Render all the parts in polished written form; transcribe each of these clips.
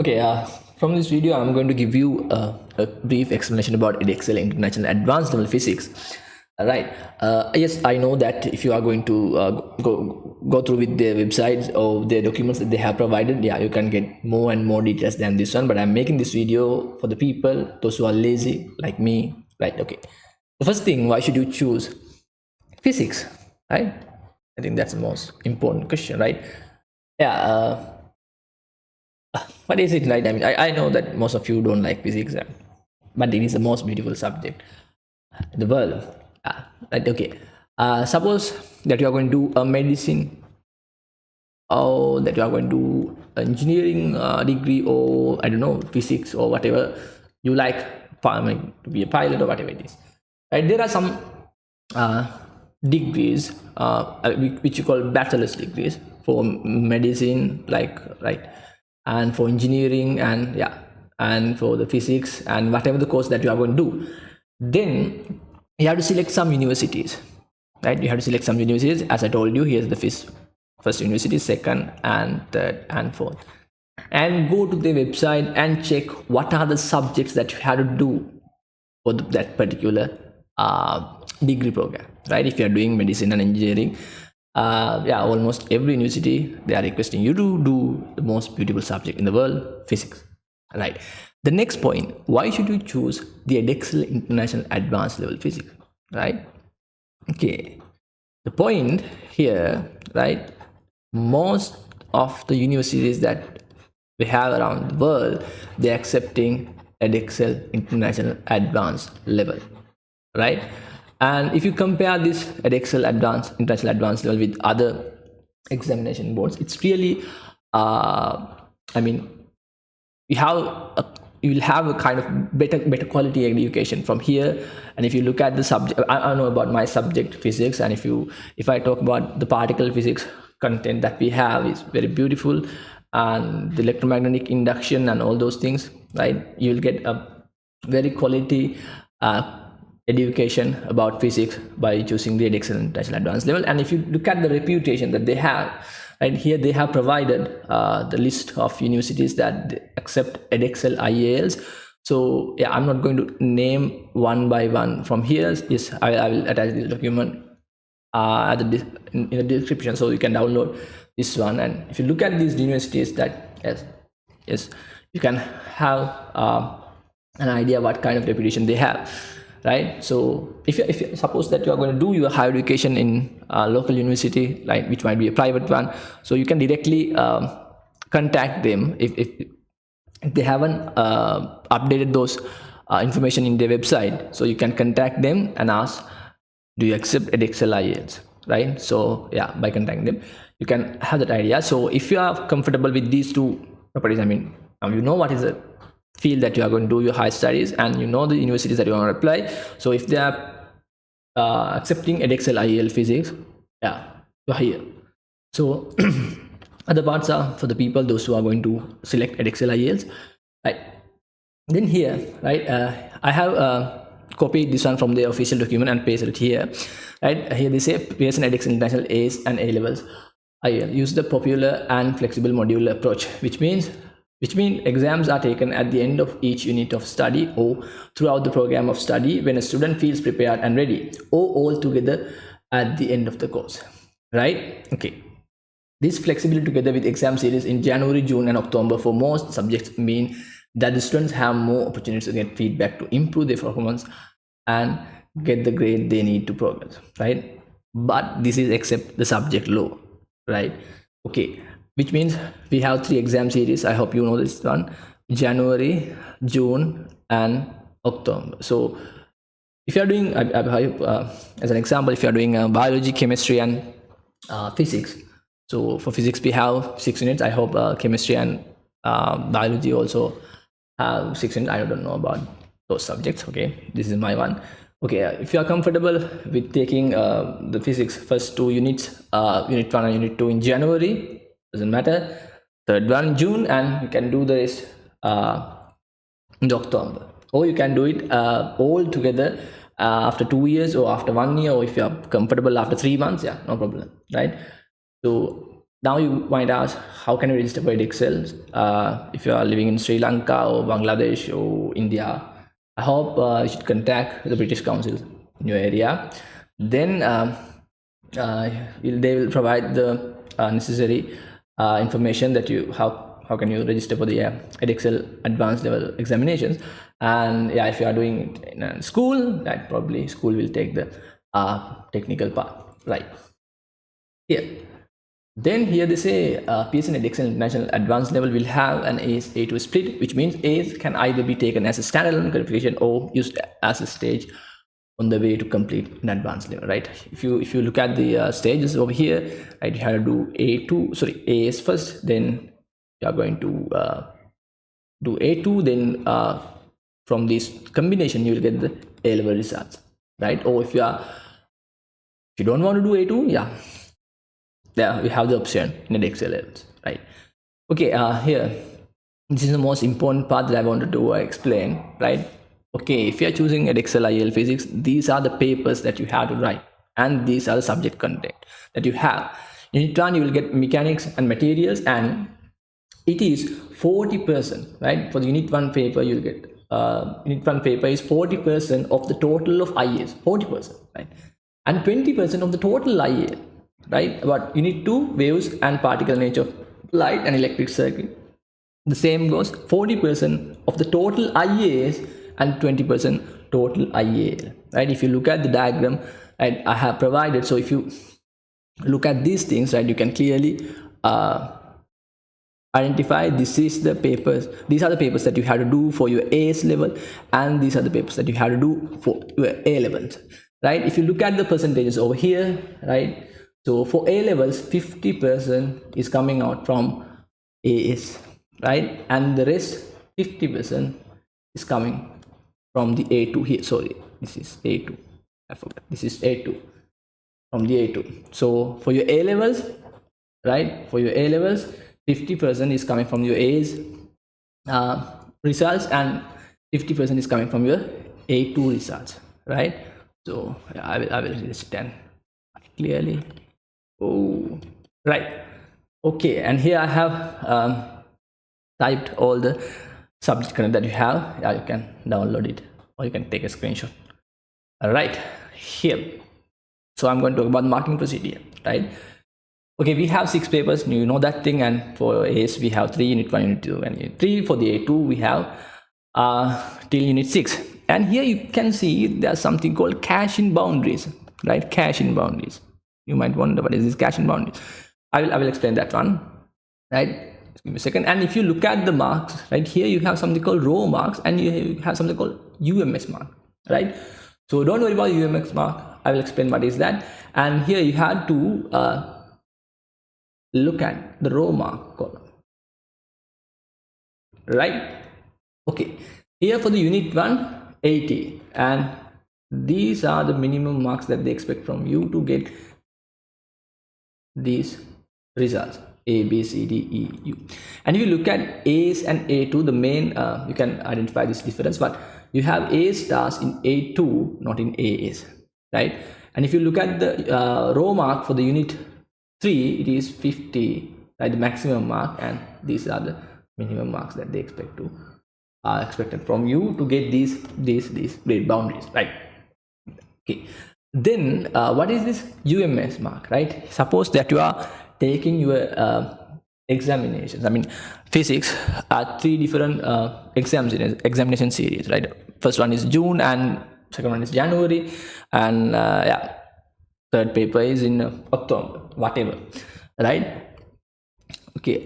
Okay, from this video, I'm going to give you a brief explanation about Edexcel International Advanced-Level Physics. All right. Yes, I know that if you are going to go through with their websites or their documents that they have provided, yeah, you can get more and more details than this one. But I'm making this video for the people, those who are lazy like me. Right. Okay. The first thing, why should you choose physics? Right. I think that's the most important question, right? Yeah. What is it, right? I mean, I know that most of you don't like physics, but it is the most beautiful subject in the world. Right, okay. Suppose that you are going to do a medicine, or that you are going to do engineering degree, or I don't know, physics or whatever you like, to be a pilot or whatever it is. Right? There are some uh, degrees which you call bachelor's degrees for medicine, like, right, and for engineering, and yeah, and for the physics and whatever the course that you are going to do. Then you have to select some universities, right? You have to select some universities. As I told you, here's the first university, second and third and fourth, and go to the website and check what are the subjects that you have to do for that particular degree program, right? If you are doing medicine and engineering, yeah, almost every university, they are requesting you to do the most beautiful subject in the world, physics, right? The next point, why should you choose the Edexcel International Advanced Level Physics, right? Okay, the point here, right, most of the universities that we have around the world, they're accepting Edexcel International Advanced Level, right? And if you compare this Edexcel Advanced International Advanced Level with other examination boards, it's really I mean, you have a, you will have a kind of better quality education from here. And if you look at the subject, I know about my subject, physics, and if I talk about the particle physics content that we have, is very beautiful, and the electromagnetic induction and all those things, right? You will get a very quality education about physics by choosing the Edexcel International Advanced Level. And if you look at the reputation that they have, right here, they have provided the list of universities that accept Edexcel IALs. So yeah, I'm not going to name one by one from here. Yes, I will attach this document in the description, so you can download this one. And if you look at these universities, that yes, you can have an idea what kind of reputation they have, right? So if you suppose that you are going to do your higher education in a local university, like, which might be a private one, so you can directly contact them if they haven't updated those information in their website. So you can contact them and ask, do you accept Edexcel IELTS, right? So yeah, by contacting them, you can have that idea. So if you are comfortable with these two properties, I mean, you know what is the field that you are going to do your higher studies, and you know the universities that you want to apply. So if they are accepting Edexcel IEL physics, yeah, you're here. So other parts are for the people, those who are going to select Edexcel IELTS, right? Then here, right, I have copied this one from the official document and pasted it here, right? Here they say Pearson Edexcel International A's and A levels IEL use the popular and flexible modular approach, which means exams are taken at the end of each unit of study or throughout the program of study when a student feels prepared and ready, or all together at the end of the course, right? Okay. This flexibility together with exam series in January, June and October for most subjects mean that the students have more opportunities to get feedback to improve their performance and get the grade they need to progress, right? But this is except the subject law, right? Okay, which means we have 3 exam series. I hope you know this one: January, June and October. So if you are doing as an example, if you are doing biology, chemistry and physics, so for physics we have 6 units. I hope chemistry and biology also have 6 units. I don't know about those subjects. Okay, this is my one. Okay, if you are comfortable with taking the physics first 2 units, unit 1 and unit 2 in January, doesn't matter, third one in June, and you can do the rest in October, or you can do it all together after 2 years or after 1 year, or if you are comfortable after 3 months, yeah, no problem, right? So Now you might ask, how can you register for Edexcel if you are living in Sri Lanka or Bangladesh or India? I hope you should contact the British Council in your area. Then they will provide the necessary information that you how can you register for the Edexcel advanced level examinations. And yeah, if you are doing it in a school, that probably school will take the technical part, right? Here. Then here they say PSN Edexcel International Advanced Level will have an ACE A2 split, which means ACE can either be taken as a standalone qualification or used as a stage on the way to complete an advanced level, right? If you look at the stages over here, right, you have to do ACE first, then you are going to do A2, then from this combination you will get the A level results, right? Or if you don't want to do A2, yeah, there we have the option in Edexcel, right? Okay, here this is the most important part that I wanted to explain, right? Okay, if you are choosing Edexcel IL Physics, these are the papers that you have to write, and these are the subject content that you have. In Unit 1, you will get mechanics and materials, and it is 40%, right? For the Unit 1 paper, you'll get Unit 1 paper is 40% of the total of IAs, 40%, right? And 20% of the and IA, right? But Unit 2, waves and particle nature of light and electric circuit. The same goes 40% of the total IAs and 20% total IA, right? If you look at the diagram, right, I have provided, so if you look at these things, right, you can clearly identify these are the papers that you have to do for your AS level, and these are the papers that you have to do for your A levels, right? If you look at the percentages over here, right, so for A levels 50% is coming out from AS, right, and the rest 50% is coming from the A2 here. Sorry, this is A2, I forgot, this is A2, from the A2. So for your A levels, right, for your A levels 50% is coming from your A's results, and 50% is coming from your A2 results, right? So I will understand clearly. Oh, right. Okay, and here I have typed all the subject content that you have. Yeah, you can download it or you can take a screenshot. All right, here. So I'm going to talk about marking procedure, right? Okay, we have 6 papers, you know that thing, and for AS we have 3, Unit 1, Unit 2, and Unit 3. For the A2 we have till Unit 6. And here you can see there's something called cache-in boundaries, right? Cache-in boundaries. You might wonder what is this cache-in boundaries. I will explain that one, right? Just give me a second. And if you look at the marks, right, here you have something called row marks, and you have something called UMS mark, right? So don't worry about UMS mark. I will explain what is that. And here you have to look at the row mark column, right? Okay, here for the Unit 1, 80, and these are the minimum marks that they expect from you to get these results, A, B, C, D, E, U. And if you look at A's and A2, the main you can identify this difference, but you have A stars in A2, not in AS, right? And if you look at the row mark for the Unit 3, it is 50, right, the maximum mark, and these are the minimum marks that they expect to expected from you to get these grade boundaries, right? Okay, then what is this UMS mark, right? Suppose that you are taking your examinations. I mean, physics are 3 different examination series, right? First one is June, and second one is January, and yeah, third paper is in October, whatever, right? Okay,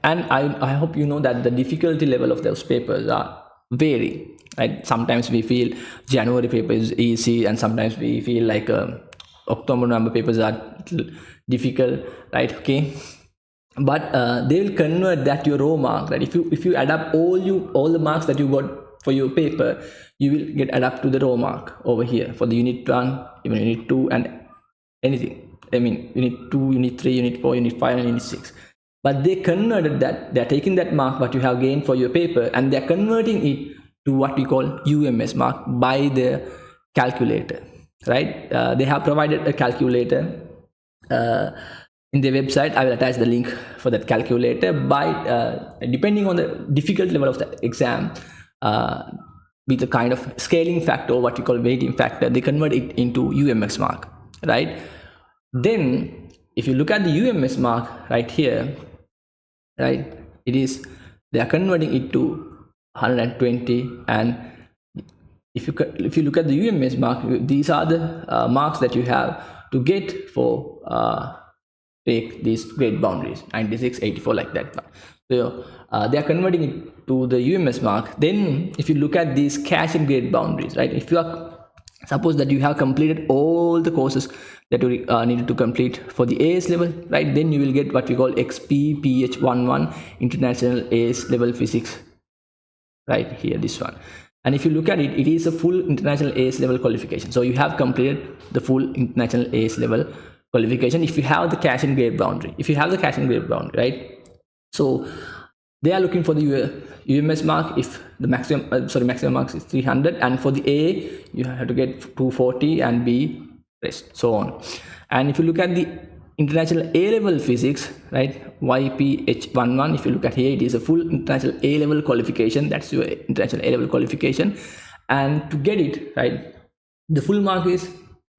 and I hope you know that the difficulty level of those papers are vary, right? Sometimes we feel January paper is easy, and sometimes we feel like October, November papers are difficult, right? Okay, but they will convert that to your row mark, right? If you add up all the marks that you got for your paper, you will get add up to the row mark over here for the Unit 1, even Unit 2, and anything. I mean, Unit 2, Unit 3, Unit 4, Unit 5, and Unit 6. But they converted that, they're taking that mark what you have gained for your paper, and they're converting it to what we call UMS mark by the calculator, right? They have provided a calculator in the website. I will attach the link for that calculator. By depending on the difficult level of the exam, with the kind of scaling factor, what we call weighting factor, they convert it into UMS mark, right? Then if you look at the UMS mark right here, right, it is, they are converting it to 120. And if you look at the UMS mark, these are the marks that you have to get for take these grade boundaries, 96, 84, like that. So they are converting it to the UMS mark. Then if you look at these cash and grade boundaries, right, if you are, suppose that you have completed all the courses that you needed to complete for the AS level, right, then you will get what we call XPPH11 International AS level physics, right here, this one. And if you look at it, it is a full international AS level qualification. So you have completed the full international AS level qualification if you have the cash and grade boundary. If you have the cash and grade boundary, right? So they are looking for the UMS mark if the maximum marks is 300, and for the A you have to get 240 and B rest, so on. And if you look at the international A level physics, right, YPH11, if you look at here, it is a full international A level qualification. That's your international A level qualification. And to get it, right, the full mark is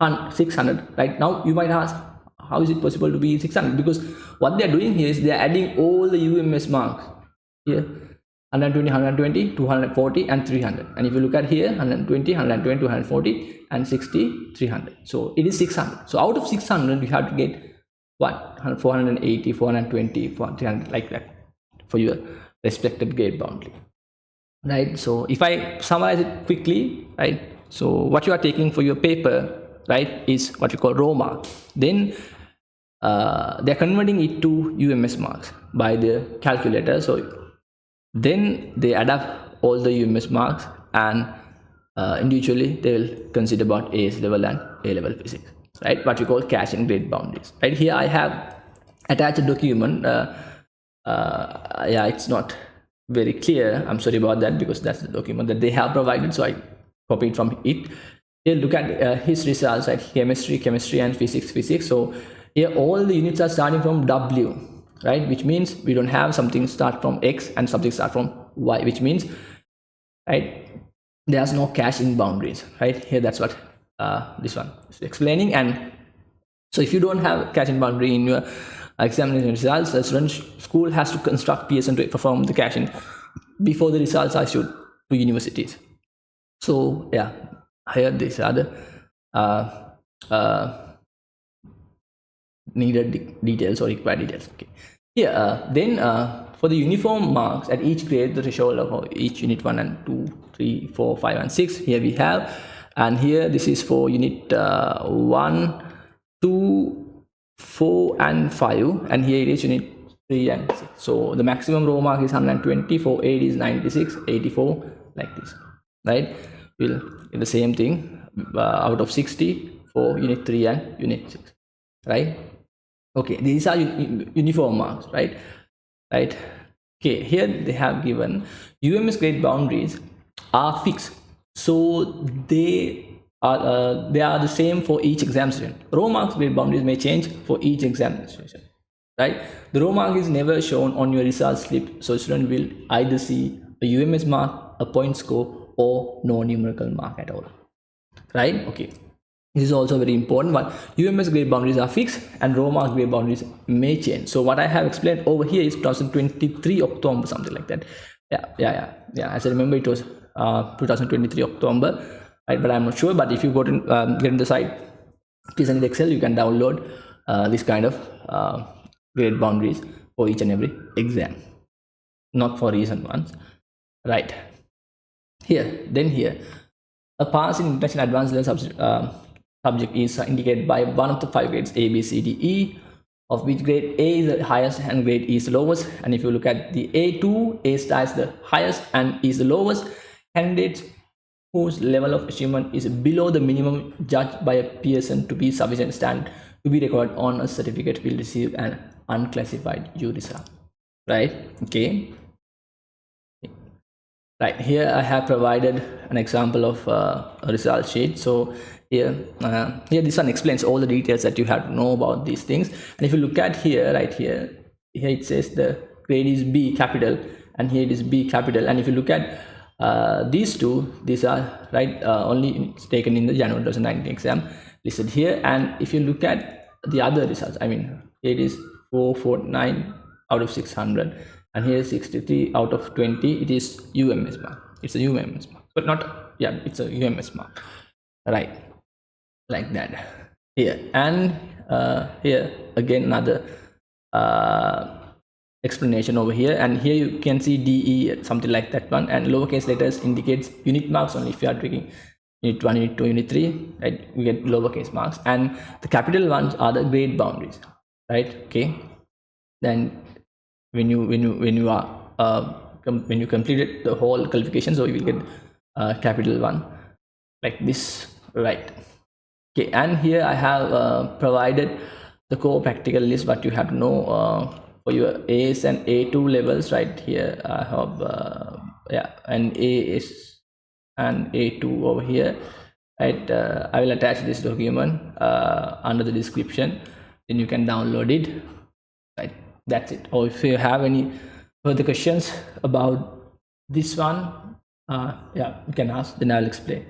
600. Right now you might ask, how is it possible to be 600? Because what they are doing here is they are adding all the UMS marks here: 120, 120, 240 and 300. And if you look at here, 120, 120, 240 and 60, 300. So it is 600. So out of 600 you have to get what, 480, 420, 300, like that, for your respective grade boundary, right? So if I summarize it quickly, right, so what you are taking for your paper, right, is what we call raw mark. Then they are converting it to UMS marks by the calculator. So then they add up all the UMS marks, and individually they will consider about AS level and A level physics, right, what we call cash and grade boundaries. Right here I have attached a document. Yeah, it's not very clear, I'm sorry about that, because that's the document that they have provided, so I copied from it. Here look at his results, right, chemistry and physics. So here all the units are starting from W, right, which means we don't have something start from X and something start from Y, which means, right, there's no cash in boundaries, right here. That's what this one is explaining. And so if you don't have cash in boundary in your examination results, the school has to construct PSN to perform the cash in before the results are issued to universities. So yeah, here these are the needed details or required details. Okay, here then for the uniform marks at each grade, the threshold of each unit 1 and 2, 3, 4, 5 and 6, here we have. And here this is for unit 1, 2, 4 and 5, and here it is unit 3 and 6. So the maximum raw mark is 120, for 8 is 96, 84, like this, right? We'll do the same thing out of 60 for unit 3 and unit 6, right? Okay, these are uniform marks, right? Okay, here they have given UMS grade boundaries are fixed, so they are the same for each examination. Raw marks grade boundaries may change for each examination, right? The raw mark is never shown on your result slip, so student will either see a UMS mark, a point score, or no numerical mark at all, right? Okay, this is also very important. But UMS grade boundaries are fixed and raw mark grade boundaries may change. So what I have explained over here is 2023 October, something like that. Yeah. As I remember, it was 2023 October, right? But I'm not sure. But if you go to get in the site, please in Edexcel, you can download this kind of grade boundaries for each and every exam, not for recent ones, right? Here, a pass in international advanced level subject is indicated by one of the 5 grades A, B, C, D, E, of which grade A is the highest and grade E is the lowest. And if you look at the A2, A star is the highest and E is the lowest. Candidates whose level of achievement is below the minimum judged by a pearson to be sufficient standard to be recorded on a certificate will receive an unclassified U result, right? Okay, Right here I have provided an example of a result sheet. So here this one explains all the details that you have to know about these things. And if you look at here, right here it says the grade is B capital, and here it is B capital. And if you look at these two, these are right only taken in the January 2019 exam listed here. And if you look at the other results, I mean it is 449 out of 600, and here is 63 out of 20. It is UMS mark. It's a UMS mark, but not, yeah, it's a UMS mark, right? Like that here. And here again another explanation over here, and here you can see DE, something like that one, and lowercase letters indicates unit marks only. If you are taking unit 1, unit 2, unit 3, right, you get lowercase marks, and the capital ones are the grade boundaries, right? Okay, then when you are when you completed the whole qualification, so you will get capital 1 like this, right? Okay, and here I have provided the core practical list, what you have to know for your A's and A2 levels. Right here I have yeah, and A is and A2 over here, right? I will attach this document under the description, then you can download it, right? That's it. Or if you have any further questions about this one, yeah, you can ask, then I'll explain.